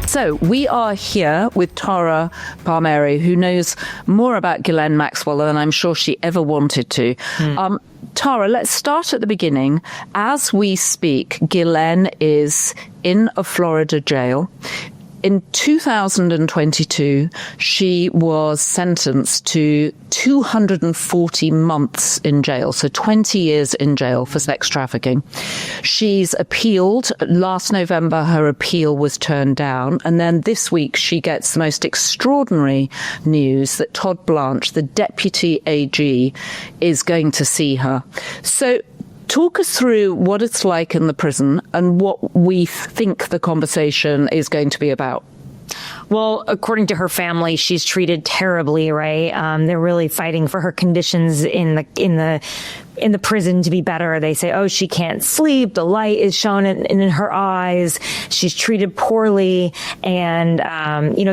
So we are here with Tara Palmeri, who knows more about Ghislaine Maxwell than I'm sure she ever wanted to. Tara, let's start at the beginning. As we speak, Ghislaine is in a Florida jail. In 2022, she was sentenced to 240 months in jail, so 20 years in jail for sex trafficking. She's appealed. Last November, her appeal was turned down. And then this week, she gets the most extraordinary news that Todd Blanche, the deputy AG, is going to see her. So talk us through what it's like in the prison and what we think the conversation is going to be about. Well, according to her family, she's treated terribly, right? They're really fighting for her conditions in the prison to be better. They say, oh, she can't sleep. The light is shown in her eyes. She's treated poorly. And,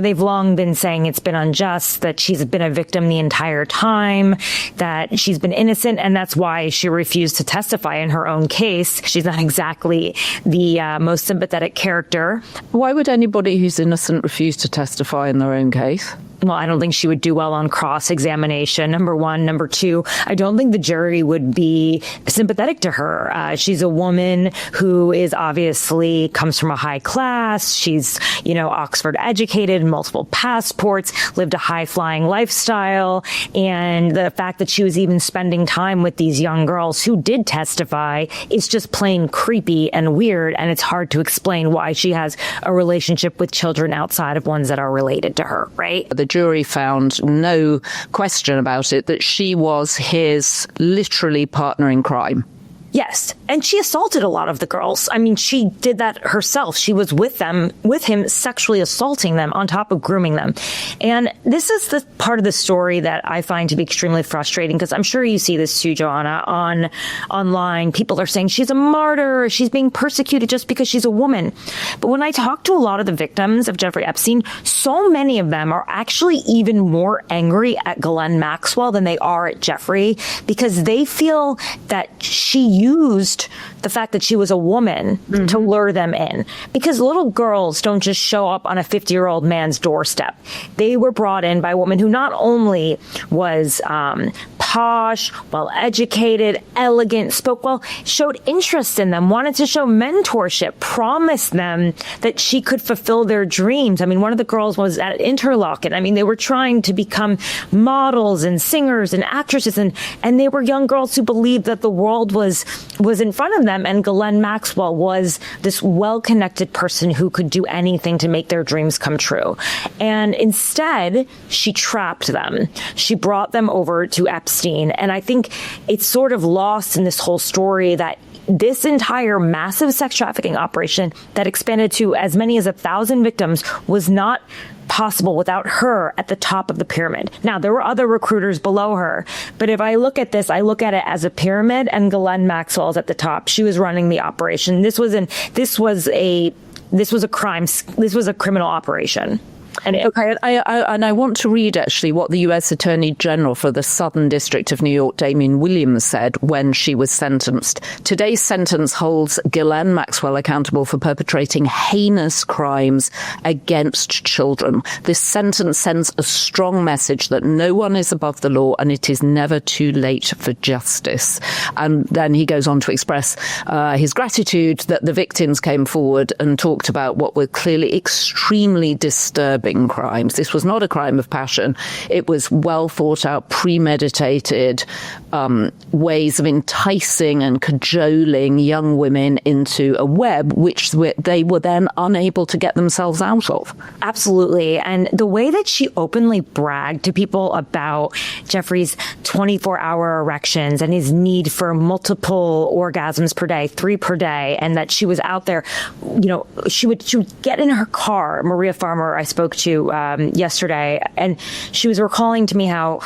they've long been saying it's been unjust, that she's been a victim the entire time, that she's been innocent. And that's why she refused to testify in her own case. She's not exactly the most sympathetic character. Why would anybody who's innocent refuse to testify in their own case? Well, I don't think she would do well on cross-examination, number one. Number two, I don't think the jury would be sympathetic to her. She's a woman who is obviously comes from a high class. She's, Oxford educated, multiple passports, lived a high-flying lifestyle. And the fact that she was even spending time with these young girls who did testify is just plain creepy and weird. And it's hard to explain why she has a relationship with children outside of ones that are related to her, right? The jury found no question about it that she was his literally partner in crime. Yes. And she assaulted a lot of the girls. I mean, she did that herself. She was with him, sexually assaulting them on top of grooming them. And this is the part of the story that I find to be extremely frustrating, because I'm sure you see this too, Joanna, online. People are saying she's a martyr. She's being persecuted just because she's a woman. But when I talk to a lot of the victims of Jeffrey Epstein, so many of them are actually even more angry at Ghislaine Maxwell than they are at Jeffrey, because they feel that she used the fact that she was a woman to lure them in. Because little girls don't just show up on a 50-year-old man's doorstep. They were brought in by a woman who not only was posh, well-educated, elegant, spoke well, showed interest in them, wanted to show mentorship, promised them that she could fulfill their dreams. I mean, one of the girls was at Interlochen. I mean, they were trying to become models and singers and actresses, and they were young girls who believed that the world was in front of them, and Ghislaine Maxwell was this well-connected person who could do anything to make their dreams come true. And instead, she trapped them. She brought them over to Epstein. And I think it's sort of lost in this whole story that this entire massive sex trafficking operation that expanded to as many as 1,000 victims was not possible without her at the top of the pyramid. Now, there were other recruiters below her, but if I look at this, I look at it as a pyramid, and Ghislaine Maxwell is at the top. She was running the operation. This was a criminal operation. And I want to read actually what the U.S. Attorney General for the Southern District of New York, Damian Williams, said when she was sentenced. Today's sentence holds Ghislaine Maxwell accountable for perpetrating heinous crimes against children. This sentence sends a strong message that no one is above the law and it is never too late for justice. And then he goes on to express his gratitude that the victims came forward and talked about what were clearly extremely disturbing crimes. This was not a crime of passion. It was well thought out, premeditated ways of enticing and cajoling young women into a web which they were then unable to get themselves out of. Absolutely. And the way that she openly bragged to people about Jeffrey's 24-hour erections and his need for multiple orgasms per day, 3 per day, and that she was out there, she would get in her car. Maria Farmer, I spoke to yesterday, and she was recalling to me how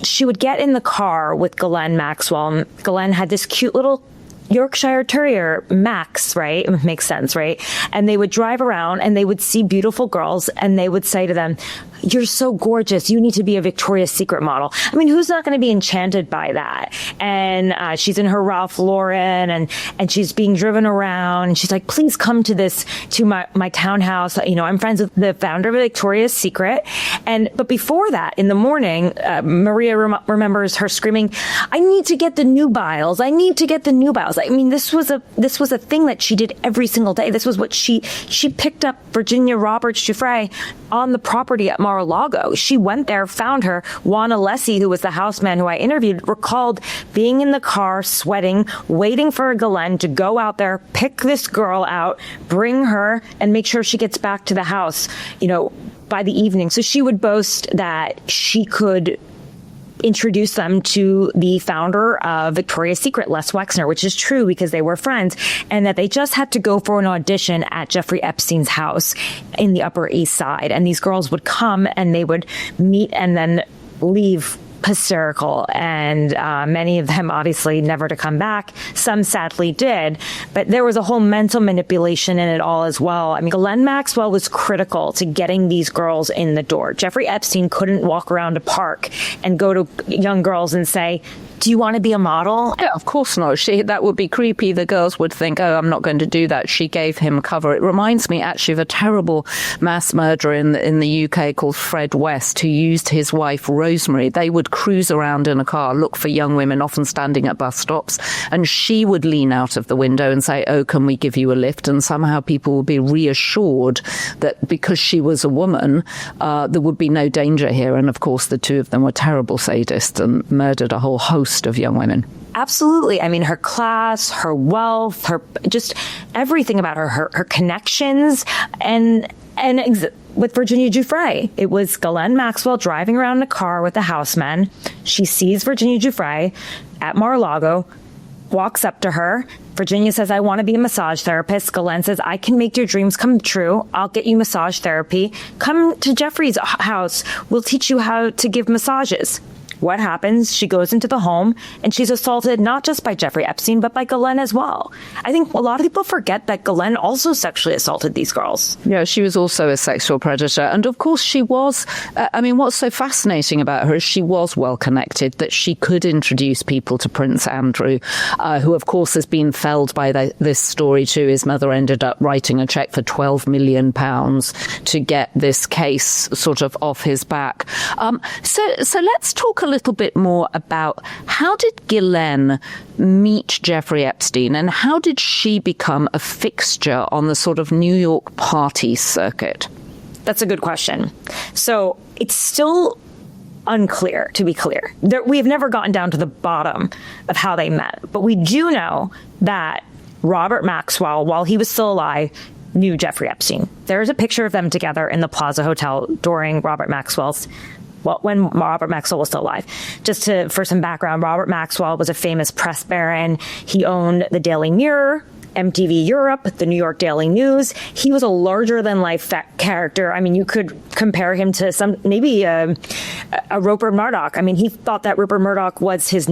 she would get in the car with Ghislaine Maxwell. Ghislaine had this cute little Yorkshire Terrier, Max, right? It makes sense, right? And they would drive around and they would see beautiful girls and they would say to them, you're so gorgeous. You need to be a Victoria's Secret model. I mean, who's not going to be enchanted by that? And she's in her Ralph Lauren and she's being driven around. And she's like, please come to my townhouse. I'm friends with the founder of Victoria's Secret. But before that, in the morning, Maria remembers her screaming, I need to get the nubiles. I need to get the nubiles. I mean, this was a thing that she did every single day. This was what she picked up Virginia Roberts Giuffre on the property at Mar-a-Lago. She went there, found her. Juan Alessi, who was the houseman who I interviewed, recalled being in the car, sweating, waiting for Ghislaine to go out there, pick this girl out, bring her, and make sure she gets back to the house, by the evening. So she would boast that she could introduce them to the founder of Victoria's Secret, Les Wexner, which is true because they were friends, and that they just had to go for an audition at Jeffrey Epstein's house in the Upper East Side. And these girls would come and they would meet and then leave hysterical. And many of them obviously never to come back. Some sadly did. But there was a whole mental manipulation in it all as well. I mean, Ghislaine Maxwell was critical to getting these girls in the door. Jeffrey Epstein couldn't walk around a park and go to young girls and say, do you want to be a model? Yeah, of course not. That would be creepy. The girls would think, oh, I'm not going to do that. She gave him cover. It reminds me actually of a terrible mass murderer in the UK called Fred West, who used his wife Rosemary. They would cruise around in a car, look for young women, often standing at bus stops, and she would lean out of the window and say, oh, can we give you a lift? And somehow people would be reassured that because she was a woman, there would be no danger here. And of course, the two of them were terrible sadists and murdered a whole host of young women. Absolutely. I mean, her class, her wealth, her just everything about her connections, and with Virginia Giuffre, it was Ghislaine Maxwell driving around in a car with a houseman. She sees Virginia Giuffre at Mar-a-Lago, walks up to her. Virginia says, I want to be a massage therapist. Ghislaine says, I can make your dreams come true. I'll get you massage therapy. Come to Jeffrey's house. We'll teach you how to give massages. What happens? She goes into the home and she's assaulted not just by Jeffrey Epstein, but by Ghislaine as well. I think a lot of people forget that Ghislaine also sexually assaulted these girls. Yeah, she was also a sexual predator. And of course she was, what's so fascinating about her is she was well connected, that she could introduce people to Prince Andrew, who of course has been felled by this story too. His mother ended up writing a cheque for £12 million to get this case sort of off his back. So let's talk a little bit more about how did Ghislaine meet Jeffrey Epstein and how did she become a fixture on the sort of New York party circuit? That's a good question. So it's still unclear, to be clear. We have never gotten down to the bottom of how they met, but we do know that Robert Maxwell, while he was still alive, knew Jeffrey Epstein. There's a picture of them together in the Plaza Hotel during when Robert Maxwell was still alive. Just for some background, Robert Maxwell was a famous press baron. He owned the Daily Mirror, MTV Europe, the New York Daily News. He was a larger-than-life character. I mean, you could compare him to maybe a Rupert Murdoch. I mean, he thought that Rupert Murdoch was his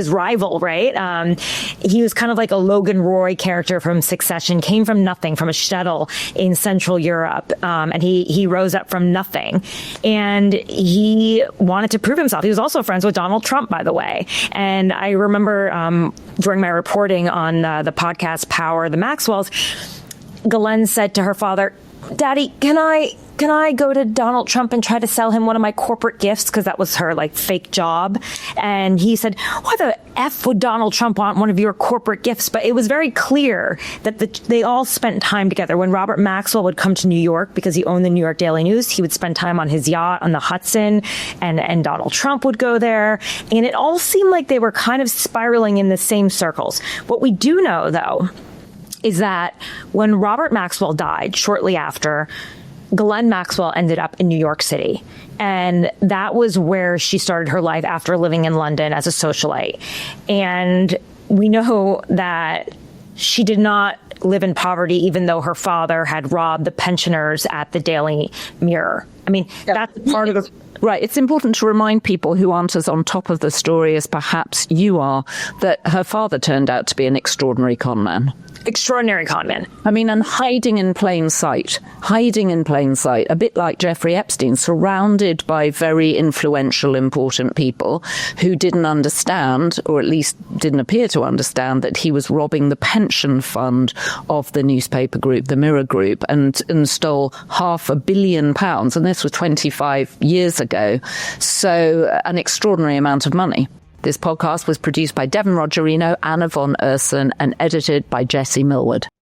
rival, right? He was kind of like a Logan Roy character from Succession, came from nothing, from a shtetl in Central Europe, and he rose up from nothing. And he wanted to prove himself. He was also friends with Donald Trump, by the way. And I remember during my reporting on the podcast Power, the Maxwells, Ghislaine said to her father, Daddy, can I go to Donald Trump and try to sell him one of my corporate gifts? Because that was her fake job. And he said, why the F would Donald Trump want one of your corporate gifts? But it was very clear that they all spent time together. When Robert Maxwell would come to New York, because he owned the New York Daily News, he would spend time on his yacht on the Hudson, and Donald Trump would go there. And it all seemed like they were kind of spiraling in the same circles. What we do know, though, is that when Robert Maxwell died shortly after, Ghislaine Maxwell ended up in New York City. And that was where she started her life after living in London as a socialite. And we know that she did not live in poverty, even though her father had robbed the pensioners at the Daily Mirror. I mean, that's part of the... Right. It's important to remind people who aren't as on top of the story as perhaps you are, that her father turned out to be an extraordinary con man. extraordinary con man. I mean, and hiding in plain sight, a bit like Jeffrey Epstein, surrounded by very influential, important people who didn't understand, or at least didn't appear to understand, that he was robbing the pension fund of the newspaper group, the Mirror Group, and stole £500 million. And this was 25 years ago. So an extraordinary amount of money. This podcast was produced by Devon Rogerino, Anna von Ursen, and edited by Jesse Millward.